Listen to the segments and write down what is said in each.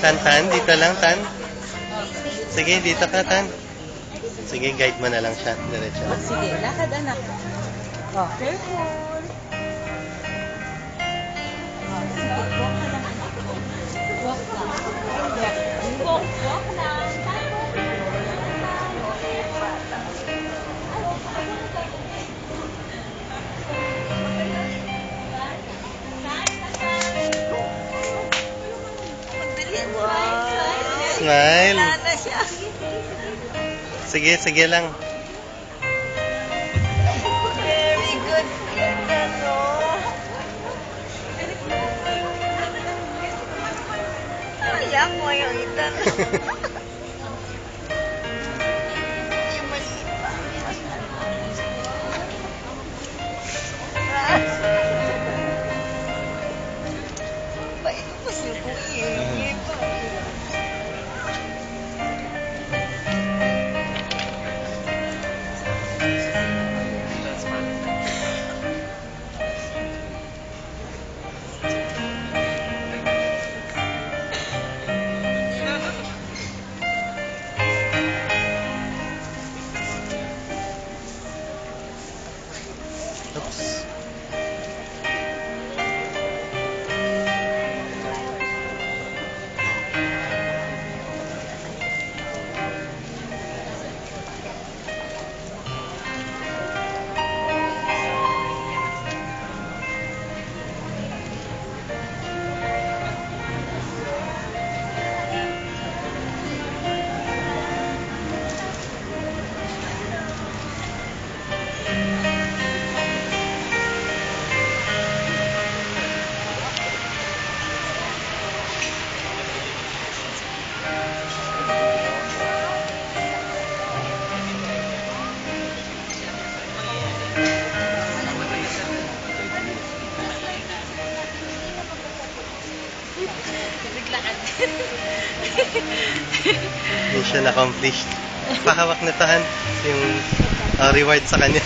Tan, dito lang, Tan. Sige, dito ka, Tan. Sige, guide mo na lang siya. Diretso Oh, na. sige, lakad anak. Oh, careful. Oh, sige, walk ka lang anak. Walk lang. Walk lang. Wow. Smile. Wala na siya. Sige, sige lang. Very good. Ethan, no? Ayak mo yung Ethan. Yung maliit pa. Bait mo siya po eh. Oops. Biglaan. Mission accomplished. Pahawak na tahan yung reward sa kanya.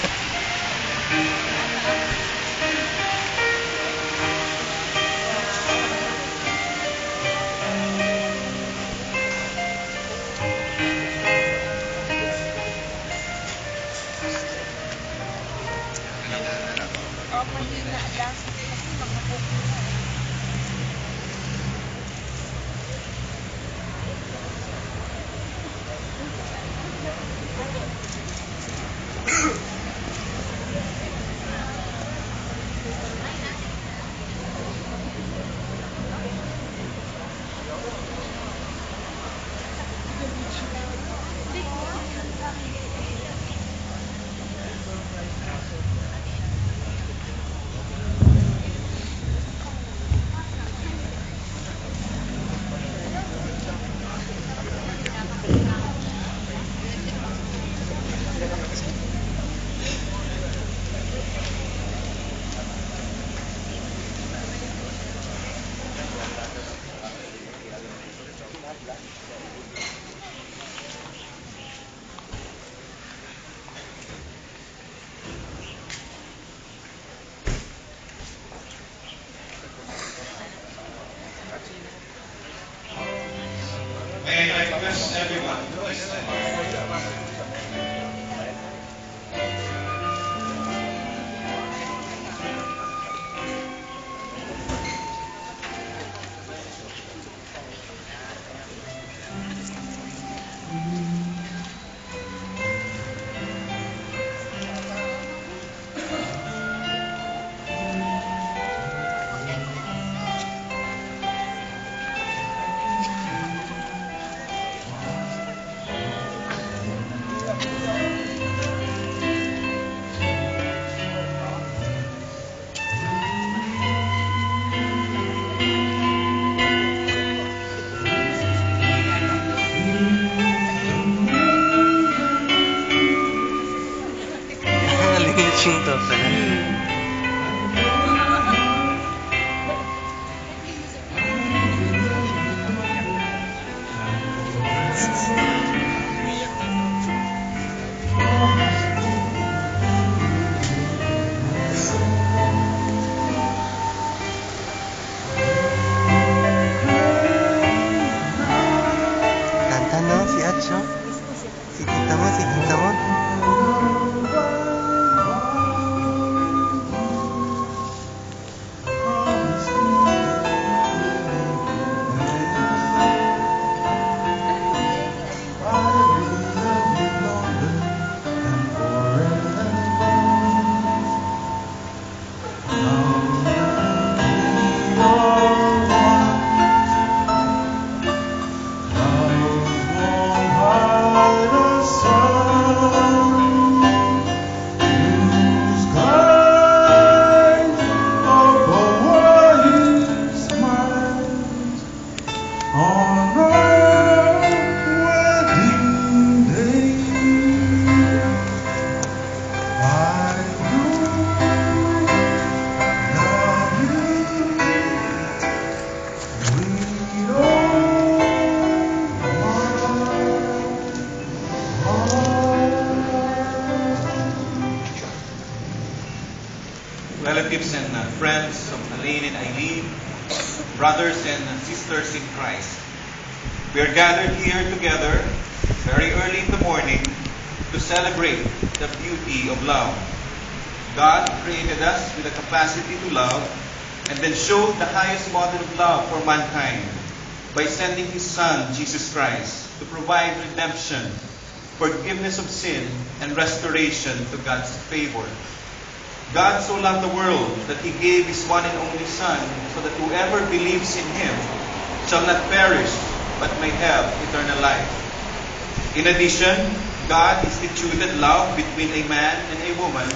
Oh, mahina lang. Kasi makapokus. May I request everyone to please stand. relatives and friends of Elaine and Eileen, brothers and sisters in Christ. We are gathered here together very early in the morning to celebrate the beauty of love. God created us with a capacity to love and then showed the highest model of love for mankind by sending His Son, Jesus Christ, to provide redemption, forgiveness of sin, and restoration to God's favor. God so loved the world that He gave His one and only Son, so that whoever believes in Him shall not perish, but may have eternal life. In addition, God instituted love between a man and a woman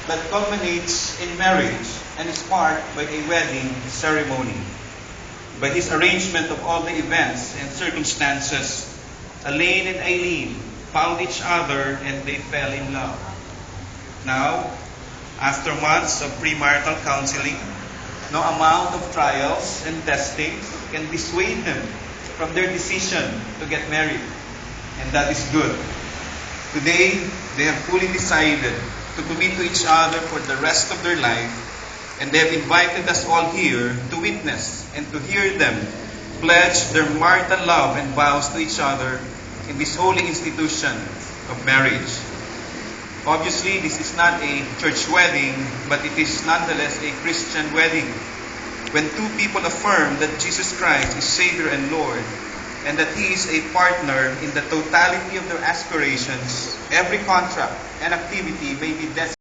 that culminates in marriage and is marked by a wedding ceremony. By His arrangement of all the events and circumstances, Elaine and Eileen found each other and they fell in love. Now, after months of premarital counseling, no amount of trials and testings can dissuade them from their decision to get married. And that is good. Today, they have fully decided to commit to each other for the rest of their life, and they have invited us all here to witness and to hear them pledge their marital love and vows to each other in this holy institution of marriage. Obviously, this is not a church wedding, but it is nonetheless a Christian wedding. When two people affirm that Jesus Christ is Savior and Lord, and that He is a partner in the totality of their aspirations, every contract and activity may be destined